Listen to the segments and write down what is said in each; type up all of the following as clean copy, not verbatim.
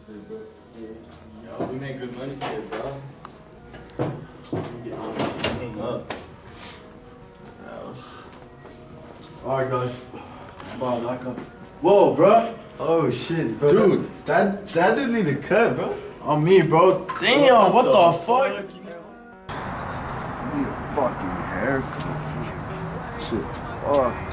good, bro. Yeah. Yo, we made good money today, bro. Hang up. Alright, guys. Bro, lock up. Whoa, bro. Oh shit, bro. Dude, that didn't need a cut, bro. On me, bro. Damn, what the fuck? Need a fucking haircut. Shit's fucked.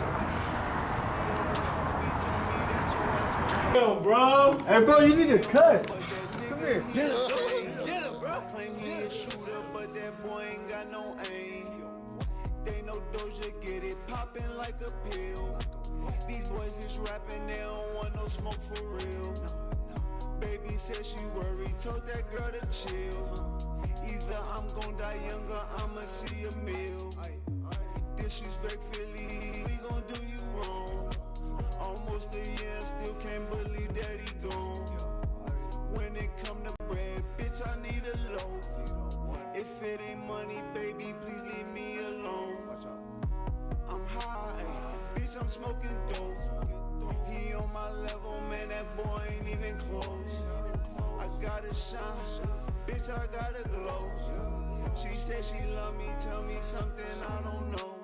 Damn, bro. Hey, bro, you need a cut. Come here. Get it, bro. Claim he a shooter, but that boy ain't got no aim. They know Doja get it poppin' like a pill. These boys is rapping, they don't want no smoke for real. Baby said she worried, told that girl to chill. Either I'm gon' die young or I'ma see a meal. Disrespectfully, we gon' do you wrong. Almost a year, still can't believe that he gone. When it come to bread, bitch, I need a loaf. If it ain't money, baby, please leave me alone. I'm high, bitch, I'm smoking dope. He on my level, man, that boy ain't even close. I gotta shine, bitch, I gotta glow. She said she love me, tell me something I don't know.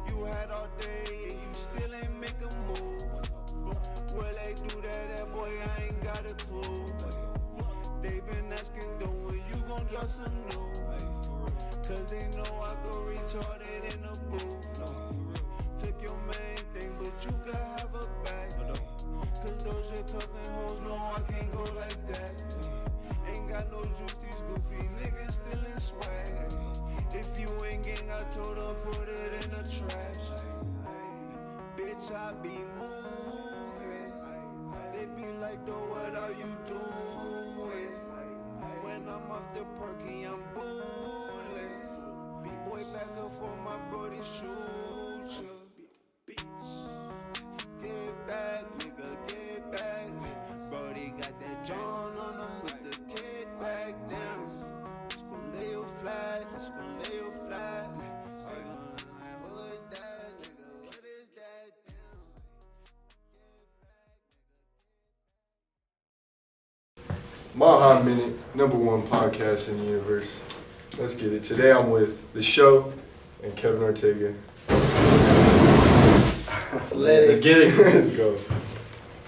You had all day and you still ain't make a move. Will they do that boy, I ain't got a clue. They been asking, don't when you gon' drop some new? Cause they know I go retarded in the booth. Took your main thing, but you could have a back. Cause those your cuffin' hoes know I can't go like that. Ain't got no juice, these goofy niggas still in swag. If you ain't gang, I told her put it in the trash. Bitch, I be moving. They be like, though, what are you doing? When I'm off the perky, I'm bulling. B-boy back up for my brody shoot ya. Get back, nigga, get back. Brody got that John on him with the kid back down. Just gon' lay you flat, just gon' lay you flat. Who is that, nigga? What is that? My Hot Minute, #1 podcast in the universe. Let's get it. Today I'm with The Show and Kevin Ortega. Let's get it. Let's go.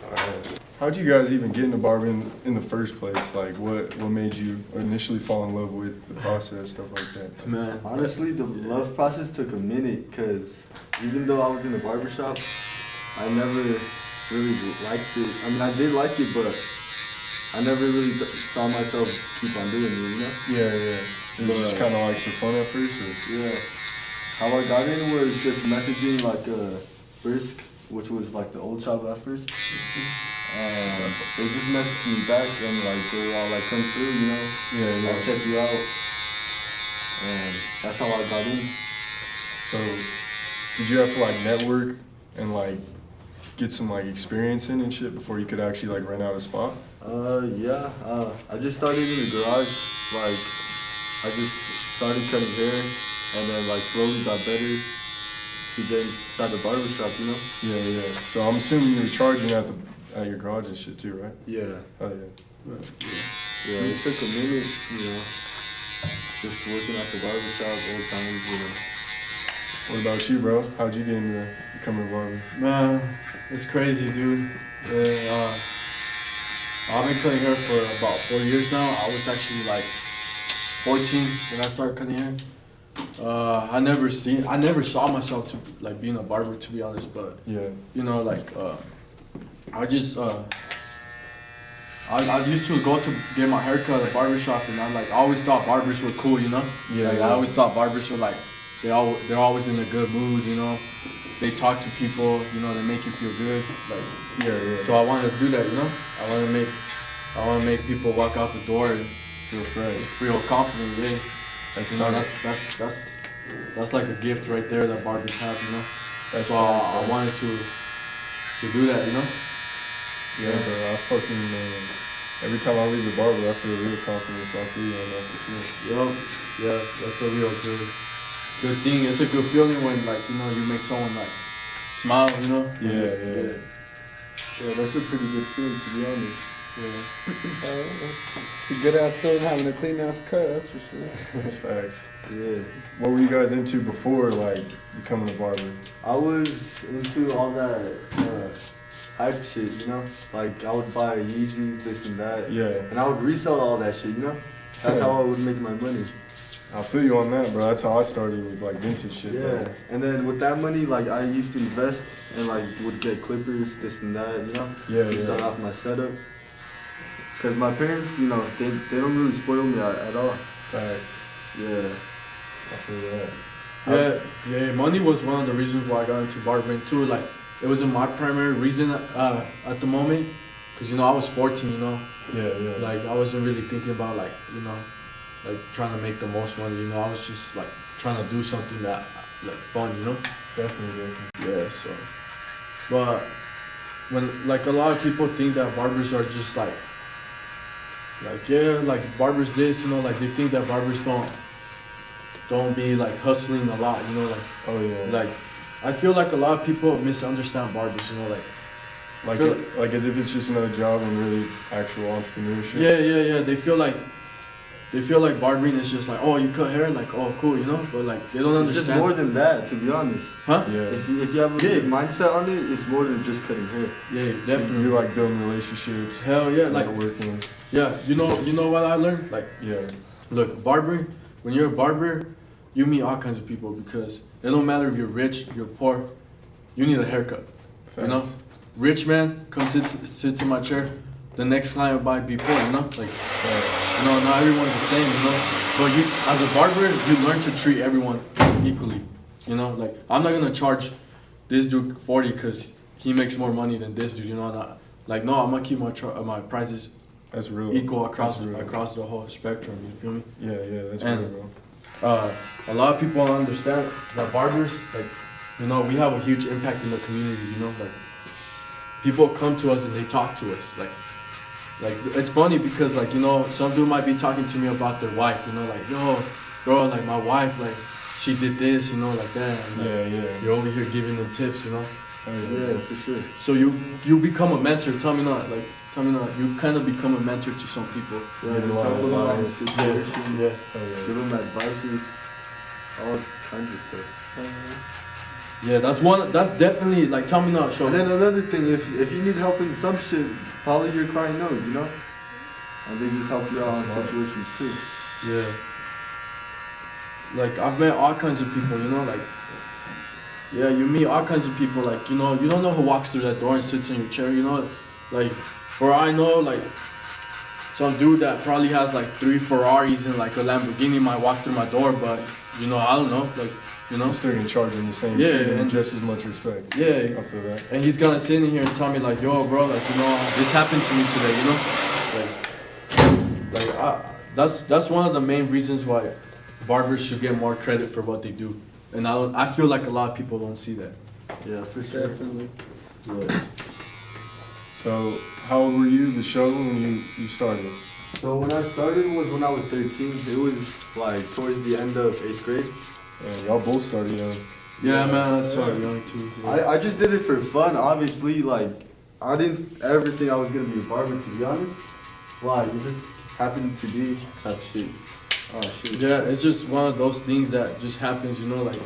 Alright. How'd you guys even get into barbering in the first place? Like, what made you initially fall in love with the process, stuff like that? Man. Honestly, the love process took a minute because even though I was in the barbershop, I never really liked it. I mean, I did like it, but I never really saw myself keep on doing it, you know? Yeah. It was just kind of like for fun at first? Or? Yeah. How I got in was just messaging like Brisk, which was like the old shop at first. They just messaged me back and like they were all like, come through, you know? Yeah. I'll check you out. And that's how I got in. So, did you have to like network and like get some like experience in and shit before you could actually like rent out a spot? Yeah. I just started in the garage. Like, I just started cutting hair and then like slowly got better to get inside the barbershop, you know? Yeah. So I'm assuming you were charging at your garage and shit too, right? Yeah. Oh yeah. Yeah, it took a minute, you know, just working at the barbershop, old times, you know. What about you, bro? How'd you get into becoming a barber? Man, it's crazy, dude. I've been cutting hair for about 4 years now. I was actually like 14 when I started cutting hair. I never saw myself to like being a barber, to be honest. But Yeah. you know, like I just I used to go to get my haircut at the barbershop, and I always thought barbers were cool, you know. Yeah. I always thought barbers were like they're always in a good mood, you know. They talk to people, you know. They make you feel good, like. Yeah. So I wanted to do that, you know. I want to make people walk out the door and feel confident. Yeah. That's like a gift right there that barbers have, you know. So I wanted to do that, you know. Yeah, bro. I fucking every time I leave the barber, I feel real confident. So I feel you on that for sure. Yeah, that's a real good thing. It's a good feeling when like, you know, you make someone like smile, you know. Yeah. Yeah, that's a pretty good feeling, to be honest. It's a good ass feeling having a clean ass cut, that's for sure. That's facts. Yeah. What were you guys into before, like, becoming a barber? I was into all that hype shit, you know? Like, I would buy Yeezys, this and that. Yeah. And I would resell all that shit, you know? That's how I would make my money. I feel you on that, bro. That's how I started with, like, vintage shit. Yeah. Bro. And then with that money, like, I used to invest and, like, would get clippers, this and that, you know? Yeah, to start off my setup. Because my parents, you know, they don't really spoil me at all. Facts. Yeah. I feel that. Yeah, money was one of the reasons why I got into barbering too. Like, it wasn't my primary reason at the moment, cause you know I was 14. You know, Yeah. like I wasn't really thinking about like like trying to make the most money. You know, I was just like trying to do something that like fun. You know. Definitely. Yeah. So, but when like a lot of people think that barbers are just like barbers this. You know, like they think that barbers don't be like hustling a lot, you know, like Oh yeah. like I feel like a lot of people misunderstand barbers, you know, Like as if it's just another job and really it's actual entrepreneurship. yeah. They feel like barbering is just like, oh, you cut hair, like, oh, cool, you know, but like they don't It's understand. just more than that, to be honest. Huh? Yeah. If you have a good mindset on it, it's more than just cutting hair. Yeah, So definitely. you like building relationships. Hell yeah, like Networking. yeah, you know what I learned? Like, Yeah. look, barbering, when you're a barber, you meet all kinds of people because it don't matter if you're rich, you're poor, you need a haircut. You know, rich man comes sits in my chair, the next client might be poor. You know, like you know, not everyone's the same. You know, but you as a barber, you learn to treat everyone equally. You know, like I'm not gonna charge this dude 40 because he makes more money than this dude. You know, not like no, I'm gonna keep my prices That's real. equal across That's real. across the whole spectrum. You feel me? Yeah, that's And- real, bro. A lot of people don't understand that barbers, like, you know, we have a huge impact in the community, you know, like, people come to us and they talk to us, like, it's funny because, like, you know, some dude might be talking to me about their wife, you know, like, yo, bro, like, my wife, like, she did this, you know, like that, and, like, Yeah. you're over here giving them tips, you know, Oh, Yeah, for sure. so you become a mentor, tell me not, you kind of become a mentor to some people. Yeah, Give a just lot of help them out with advice. situations, Yeah. Oh, yeah. give them advices, all kinds of stuff. Yeah, that's definitely, like, tell me not, show And then another thing, if you need help in some shit, probably your client knows, you know? And they just help you out in That's smart. situations too. Yeah. Like, I've met all kinds of people, you know, like, yeah, you meet all kinds of people, like, you know, you don't know who walks through that door and sits in your chair, you know, like, for all I know, like, some dude that probably has, like, 3 Ferraris and, like, a Lamborghini might walk through my door, but, you know, I don't know, like, you know, I'm still gonna charge him the same Yeah, shit and and- just as much respect. yeah, I feel that. and he's gonna sit in here and tell me, like, yo, bro, like, you know, this happened to me today, you know, that's one of the main reasons why barbers should get more credit for what they do, and I feel like a lot of people don't see that. Yeah, for sure. Definitely. So, how old were you the show when you started? So when I started was when I was 13. It was like towards the end of 8th grade. Y'all both started young. Yeah, man, that's so young too. Yeah. I just did it for fun, obviously. Like, I didn't ever think I was gonna be a barber, to be honest. Like, it just happened to be type shit. Oh shit. Yeah, it's just one of those things that just happens, you know, like.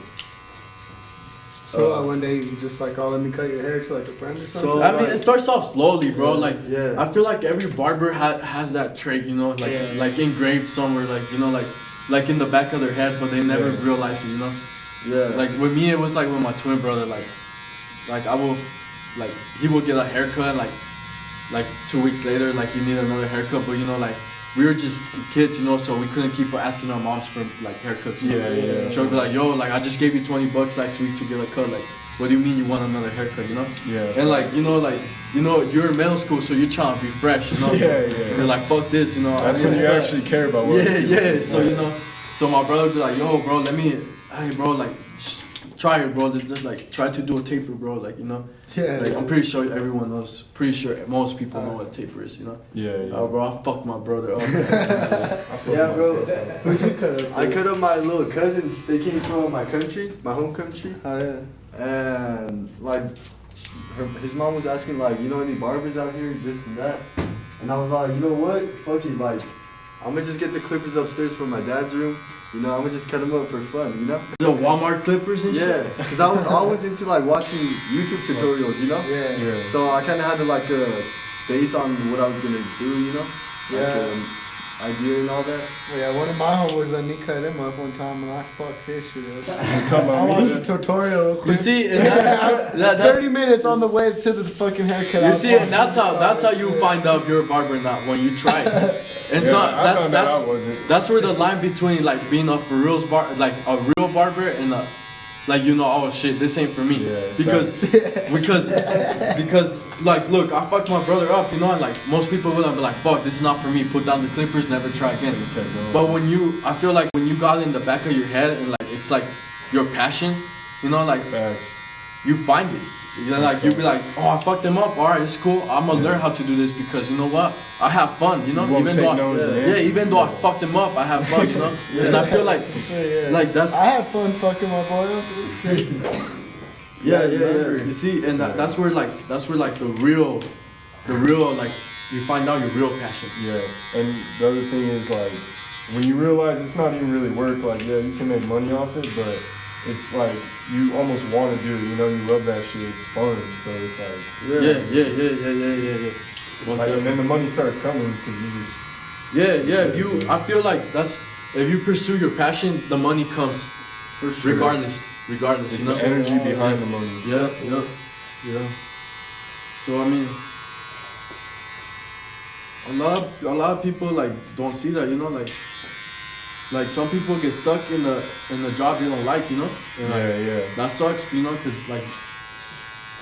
So one day you just like, oh, let me cut your hair to like a friend or something? So- I mean, it starts off slowly, bro. Like, Yeah. I feel like every barber has that trait, you know, like Yeah. like engraved somewhere, like, you know, like in the back of their head, but they never Yeah. realize it, you know. Yeah. Like with me, it was like with my twin brother, like I will, like he would get a haircut, like 2 weeks later, like he needed another haircut, but you know, like we were just kids, you know, so we couldn't keep asking our moms for like haircuts. You know? Yeah. So we'd be like, yo, like I just gave you $20 last week to get a cut, like. What do you mean you want another haircut, you know? Yeah. And like, you know, you're in middle school, so you're trying to be fresh, you know? Yeah. You're like, fuck this, you know? That's I when need you a cut. actually care about what. Yeah. So, you know, so my brother would be like, yo, bro, hey, bro, like, just try it, bro. Just like, try to do a taper, bro. Like, you know? Yeah. Like, I'm pretty sure everyone knows, pretty sure most people know what a taper is, you know? Yeah. Oh, bro, I fucked my brother up. Yeah, bro. Who'd you cut up? I cut up my little cousins. They came from my country, my home country. Oh, yeah. And like his mom was asking, like, you know any barbers out here, this and that. And I was like, you know what? Fuck it, like, I'm gonna just get the clippers upstairs from my dad's room. You know, I'm gonna just cut them up for fun, you know? The Walmart clippers and shit? Yeah, because I was always into like watching YouTube tutorials, you know? Yeah. So I kind of had to like base on what I was gonna do, you know? Yeah. Idea and all that. Yeah, one of my homeboys let me cut him up one time and I fucked his shit up. You talking I about watched me? a tutorial real quick. You see, and that's 30 minutes on the way to the fucking haircut. you see, and that's how you find out if you're a barber or not, when you try it. And so I found out I wasn't. that's where the line between like being a for real like a real barber and a, like, you know, oh shit, this ain't for me. Yeah, because like, look, I fucked my brother up, you know, and like most people will be like, fuck, this is not for me, put down the clippers, never try again. But I feel like when you got it in the back of your head and like it's like your passion, you know, like Facts. you find it. You know, like, you'll be like, oh, I fucked him up. All right, it's cool. I'm gonna learn how to do this because you know what? I have fun. You know, You won't even take though no as an answer. even though I fucked him up, I have fun. You know, and I feel like like that's I had fun fucking my boy up. It was crazy. yeah. You see, and that's where like the real like you find out your real passion. Yeah, and the other thing is like, when you realize it's not even really work, like, yeah, you can make money off it, but it's like, you almost want to do it, you know, you love that shit, it's fun, so it's like, Yeah. Most like, and definitely. then the money starts coming, because you just, I feel like that's, if you pursue your passion, the money comes For sure. regardless, it's you know? the energy behind the money. Yeah. So I mean, a lot of people like don't see that, you know, like some people get stuck in the job they don't like, you know. And, like, Yeah. that sucks, you know, cause like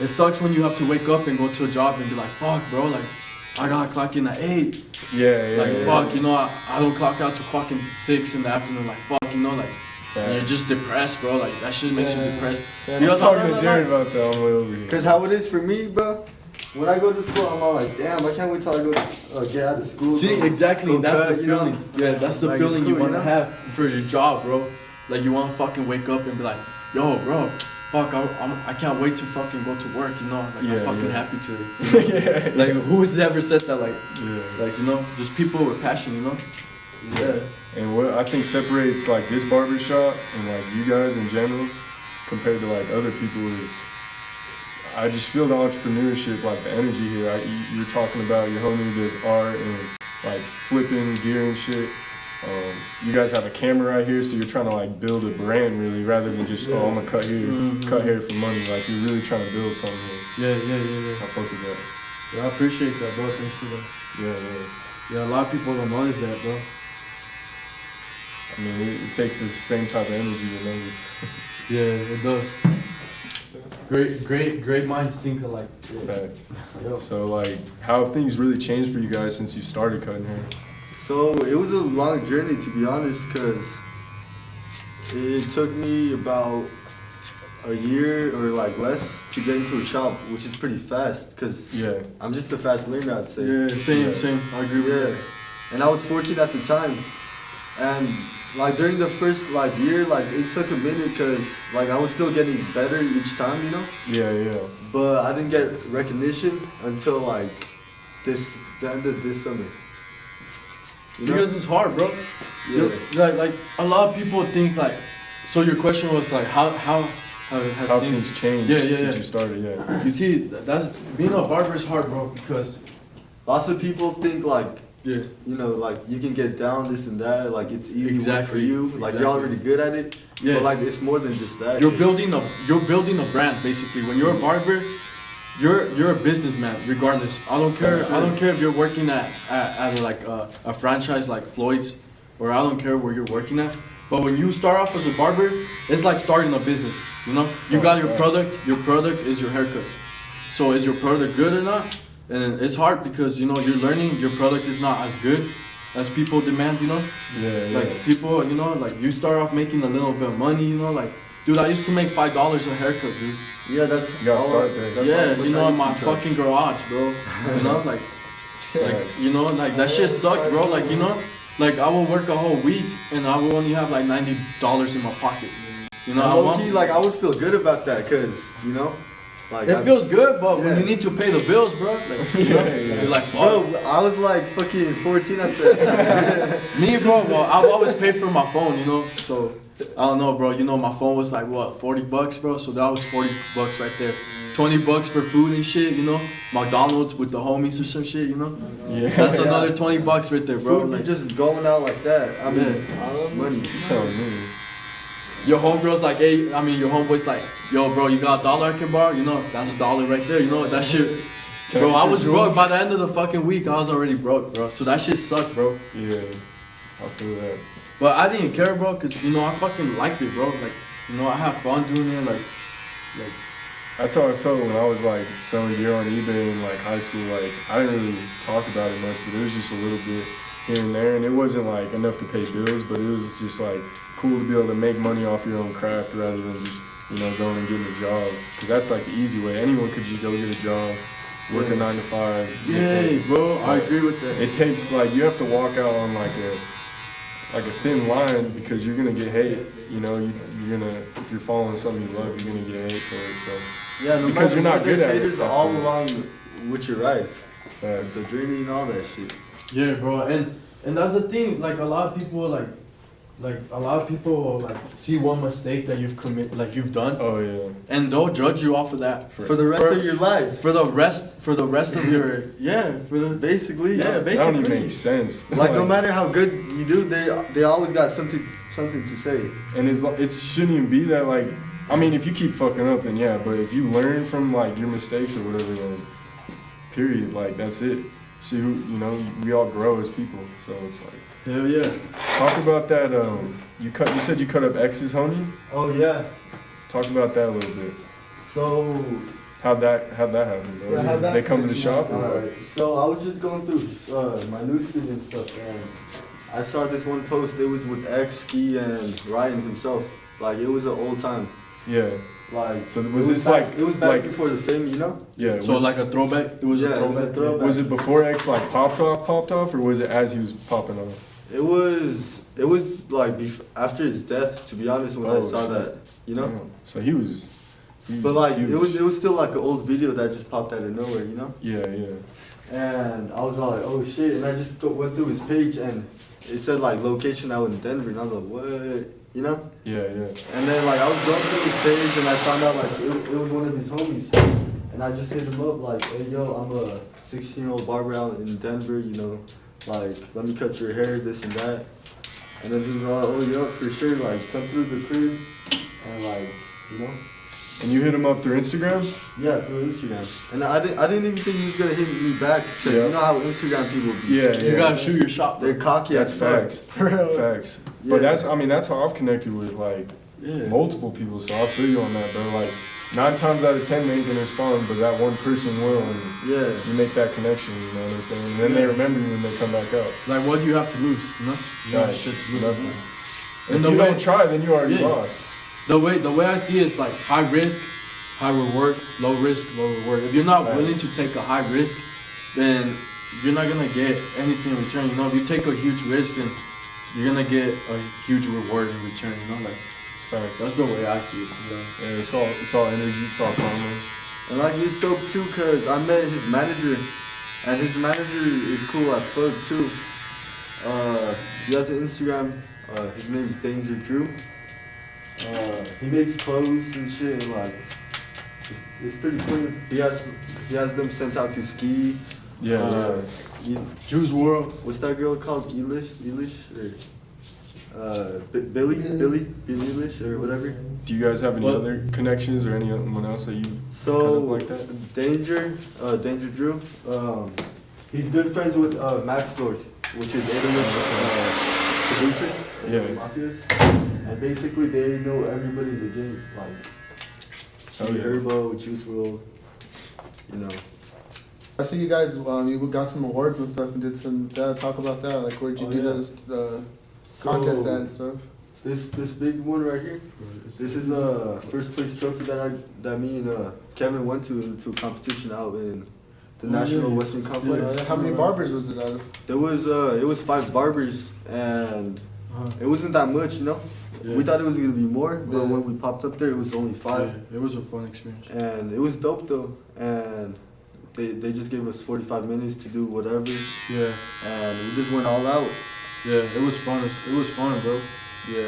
it sucks when you have to wake up and go to a job and be like, fuck, bro, like I gotta clock in at 8. Yeah. Fuck, you know, I don't clock out till fucking 6 in the afternoon. Like, fuck, you know, like, and you're just depressed, bro. Like, that shit makes you depressed. Yeah. You I know was what I'm talking to talking Jerry about? about that on the way over here. Because how it is for me, bro, when I go to school, I'm all like, damn, I can't wait till I go get out of school. See, bro. exactly, Go that's cut, the you know? feeling. Yeah, that's the Like, feeling it's you cool, want to you know? have for your job, bro. Like, you want to fucking wake up and be like, yo, bro, fuck, I can't wait to fucking go to work, you know? Like, I'm fucking happy to. Like, who's ever said that? Like, you know, just people with passion, you know? Yeah. And what I think separates like this barbershop and like you guys in general compared to like other people is, I just feel the entrepreneurship, like the energy here. You were talking about your homie who does art and like flipping gear and shit. You guys have a camera right here, so you're trying to like build a brand really, rather than just, oh, I'm gonna cut hair for money. Like, you're really trying to build something here. Yeah. I fuck with that. Yeah, I appreciate that, bro. Thanks for that. Yeah, a lot of people don't notice that, bro. I mean, it takes the same type of energy to notice. Yeah, it does. Great minds think alike. Facts. So like, how have things really changed for you guys since you started cutting hair? So it was a long journey, to be honest, because it took me about a year or like less to get into a shop, which is pretty fast, because Yeah. I'm just a fast learner, I'd say. Yeah, same. I agree with that. And I was 14 at the time, and like during the first like year, like it took a minute, because like I was still getting better each time, you know. Yeah. But I didn't get recognition until like the end of this summer. You know? Because it's hard, bro. Yeah. Like a lot of people think like. So your question was like, how has How things? things changed Yeah. since you started? Yeah. You see, that's being a barber is hard, bro. Because Lots of people think like, yeah, you know, like you can get down this and that, like it's easy work for Exactly, you, like exactly. you're already good at it. Yeah. But like it's more than just that. you're building a brand basically. When you're a barber, you're a businessman regardless. I don't care if you're working at like a franchise like Floyd's, or I don't care where you're working at. But when you start off as a barber, it's like starting a business. You know, you got your product. Your product is your haircuts. So is your product good or not? And it's hard because you know you're learning. Your product is not as good as people demand. You know, Yeah. like people, you know, like you start off making a little bit of money. You know, like dude, I used to make $5 a haircut, dude. Yeah, that's You gotta all- start there. that's Yeah, all- you know, I in my used to try. fucking garage, bro. You know, like you know, like that shit sucked, bro. Like, you know, like I will work a whole week and I will only have like $90 in my pocket. You know, And I low want. key, like I would feel good about that, cause you know, Like It feels good, but when Yeah. you need to pay the bills, bro, like, you know, you're like, bro, fuck. I was like fucking 14 at the Me, bro, well, I've always paid for my phone, you know, so, I don't know, bro, you know, my phone was like, what, $40, bro, so that was $40 right there. $20 for food and shit, you know, McDonald's with the homies or some shit, you know. Yeah. That's another $20 right there, bro. food be Like, just going out like that. I mean, money. You telling me? your homegirl's like, hey, I mean, your homeboy's like, yo, bro, you got $1 I can borrow? You know, that's $1 right there, you know, that shit. Bro, I was broke. By the end of the fucking week, I was already broke, bro. So that shit sucked, bro. Yeah, I feel that. But I didn't care, bro, because, you know, I fucking liked it, bro. Like, you know, I have fun doing it, like. That's how I felt when I was like selling gear on eBay in like high school. Like I didn't really talk about it much, but it was just a little bit here and there, and it wasn't like enough to pay bills, but it was just like cool to be able to make money off your own craft rather than just, you know, going and getting a job. Cause that's like the easy way. Anyone could just go get a job, work a 9 to 5. Yeah, bro, I agree with that. It takes like, you have to walk out on like a thin line because you're gonna get hate. You know, you're gonna, if you're following something you love, you're gonna get hate for it. So. Yeah, no Because matter you're not what, good there's at it. haters all along with your right. Facts. The dreaming and all that shit. Yeah, bro, and that's the thing. Like a lot of people, see one mistake that you've you've done, Oh yeah. and they'll judge you off of that For the rest of your life. For the rest of your Basically. yeah, That don't even basically. make sense. Like no matter how good you do, they always got something to say. And it shouldn't even be that like, I mean, if you keep fucking up, then yeah, but if you learn from like your mistakes or whatever, then period, like that's it. See who, you know, we all grow as people, so it's like. Hell yeah. Talk about that, you said you cut up X's homie? Oh yeah. Talk about that a little bit. So How'd that happen, bro? Yeah, how'd that They come to the happen? shop or what? Alright, so I was just going through my newsfeed and stuff, and I saw this one post. It was with X, Ski, and Ryan himself. Like it was an old time. Yeah, Like so it was this back, like, it was back like, before the fame, you know? yeah, So like a throwback. It was Yeah, a it was a throwback. throwback. was it before X like popped off, or was it as he was popping off? It was like after his death, to be honest, when I Oh, saw shit. that, you know. Yeah. So he was. But like huge. it was still like an old video that just popped out of nowhere, you know. Yeah. And I was all like, oh shit, and I just went through his page and it said like location out in Denver, and I was like, what, you know. Yeah. And then like I was going through his page and I found out like it was one of his homies, and I just hit him up like, hey yo, I'm a 16-year-old barber out in Denver, you know, like let me cut your hair, this and that. And then he was all, oh yeah, for sure, like come through the crib and like, you know. And you hit him up through Instagram? Yeah, through Instagram. And I didn't even think he was gonna hit me back, because Yeah. you know how Instagram people be. Yeah. You gotta shoot your shot. They're cocky That's as fuck. facts. Facts. But Yeah. that's how I've connected with like Yeah. multiple people. So I feel you on that, bro. Like 9 times out of 10 they ain't gonna respond, but that one person will, and Yeah. you make that connection. You know what I'm saying? And then they remember you when they come back out. Like, what do you have to lose? You know? You got Right. shit to lose. Nothing. And If the you way- don't try, then you already Yeah. lost. The way I see it is like high risk, high reward, low risk, low reward. If you're not Right. willing to take a high risk, then you're not gonna get anything in return. You know, if you take a huge risk, then you're gonna get a huge reward in return. You know, like It's facts. that's the way I see it. You know? Yeah, it's all energy, it's all karma. And like he's dope too, cause I met his manager, and his manager is cool as fuck too. He has an Instagram. His name is Danger Drew. He makes clothes and shit, and like it's pretty clean. He has them sent out to Ski. Yeah. Juice World. What's that girl called? Elish or Billy Elish or whatever. Do you guys have any What? other connections or anyone else that you So kind of like that? Danger Drew. He's good friends with Max Lord, which is Adam's producer. Yeah. Mafias. And basically they know everybody in the game, like Oh, yeah. Herbo, Juice WRLD, you know. I see you guys, you got some awards and stuff and did some, talk about that, like where'd you Oh, do yeah. those contests So, at and stuff? This big one right here. This is a first place trophy that me and Kevin went to a competition out in the National Western Complex. How many barbers was it out of? There was it was 5 barbers, and it wasn't that much, you know. We thought it was gonna be more, but when we popped up there, it was only 5. Yeah, it was a fun experience. And it was dope though. And they just gave us 45 minutes to do whatever. Yeah. And we just went all out. Yeah, it was fun. It was fun, bro. Yeah,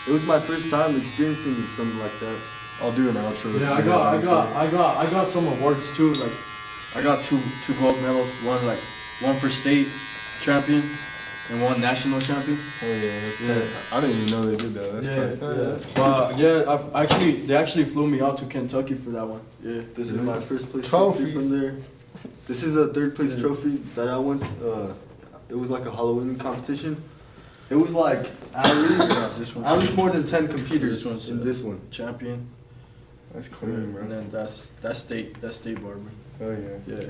it was my first time experiencing something like that. I'll do an outro. Yeah, I got some awards too. Like, I got two gold medals. One for state champion and one national champion. Oh yeah, that's tight. I didn't even know they did that. That's tight. But they actually flew me out to Kentucky for that one. Yeah. This is my first place trophy from there. This is a 3rd place trophy that I won. It was like a Halloween competition. It was like at least more than 10 competitors in this one. Champion. That's clean, bro. And then that's state barber. Oh yeah. Yeah.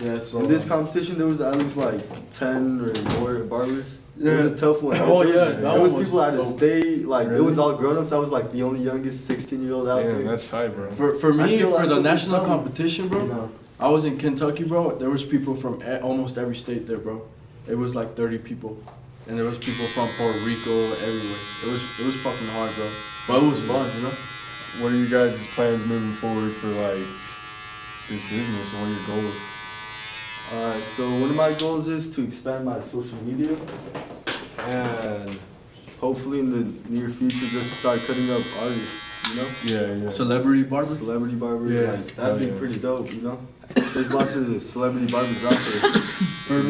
Yeah. So in this competition, there was at least like 10 or more barbers. Yeah. It was a tough one. Oh yeah, there was people out of state. Like it was all grown-ups. I was like the only youngest 16-year-old out there. Damn, that's tight, bro. For me, for the national something. competition, bro. You know. I was in Kentucky, bro. There was people from almost every state there, bro. It was like 30 people, and there was people from Puerto Rico, everywhere. It was fucking hard, bro. But it was fun, you know. What are you guys' plans moving forward for like this business? What are your goals? Alright, so one of my goals is to expand my social media, and hopefully in the near future just start cutting up artists, you know? Yeah. Celebrity barber. Celebrity barber, Yeah. like that'd be pretty dope, you know? There's lots of celebrity barbers out there. For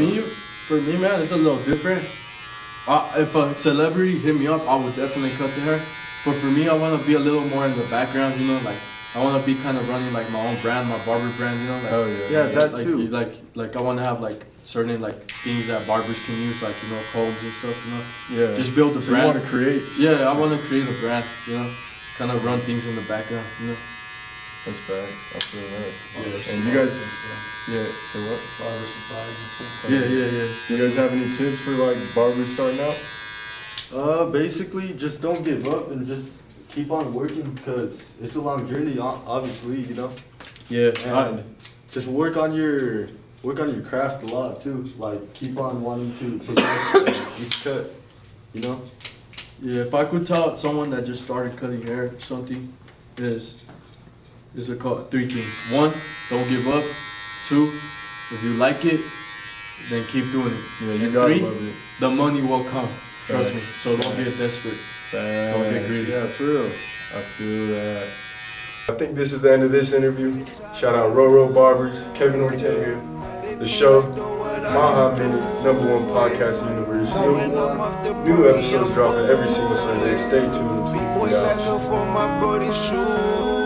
me, man, it's a little different. If a celebrity hit me up, I would definitely cut the hair. But for me, I want to be a little more in the background, you know, like I want to be kind of running like my own brand, my barber brand, you know, like Oh yeah. Yeah, that like, too. like I want to have like certain like things that barbers can use, like, you know, combs and stuff, you know. Yeah. Just build a So brand. you want to create? Yeah, I want to create a brand, you know, kind of run things in the background, you know. That's facts. I feel that. Yeah. And you guys, yeah. So what? Barber supplies and stuff. Yeah. Do you guys have any tips for like barbers starting out? Basically, just don't give up and just keep on working because it's a long journey, obviously, you know. Yeah. And just work on your craft a lot too. Like keep on wanting to progress each cut, you know. Yeah, if I could tell someone that just started cutting hair or something, is a call 3 things. 1, don't give up. 2, if you like it, then keep doing it. Yeah, you And gotta 3, love it. the money will come. Trust me. So don't get desperate. Don't get greedy. Yeah, for real. I feel that. I think this is the end of this interview. Shout out Roro Barbers, Kevin Ortega, the show, Maha Minute, #1 podcast in the universe. New episodes dropping every single Sunday. Stay tuned. We out. For my brother's shoes.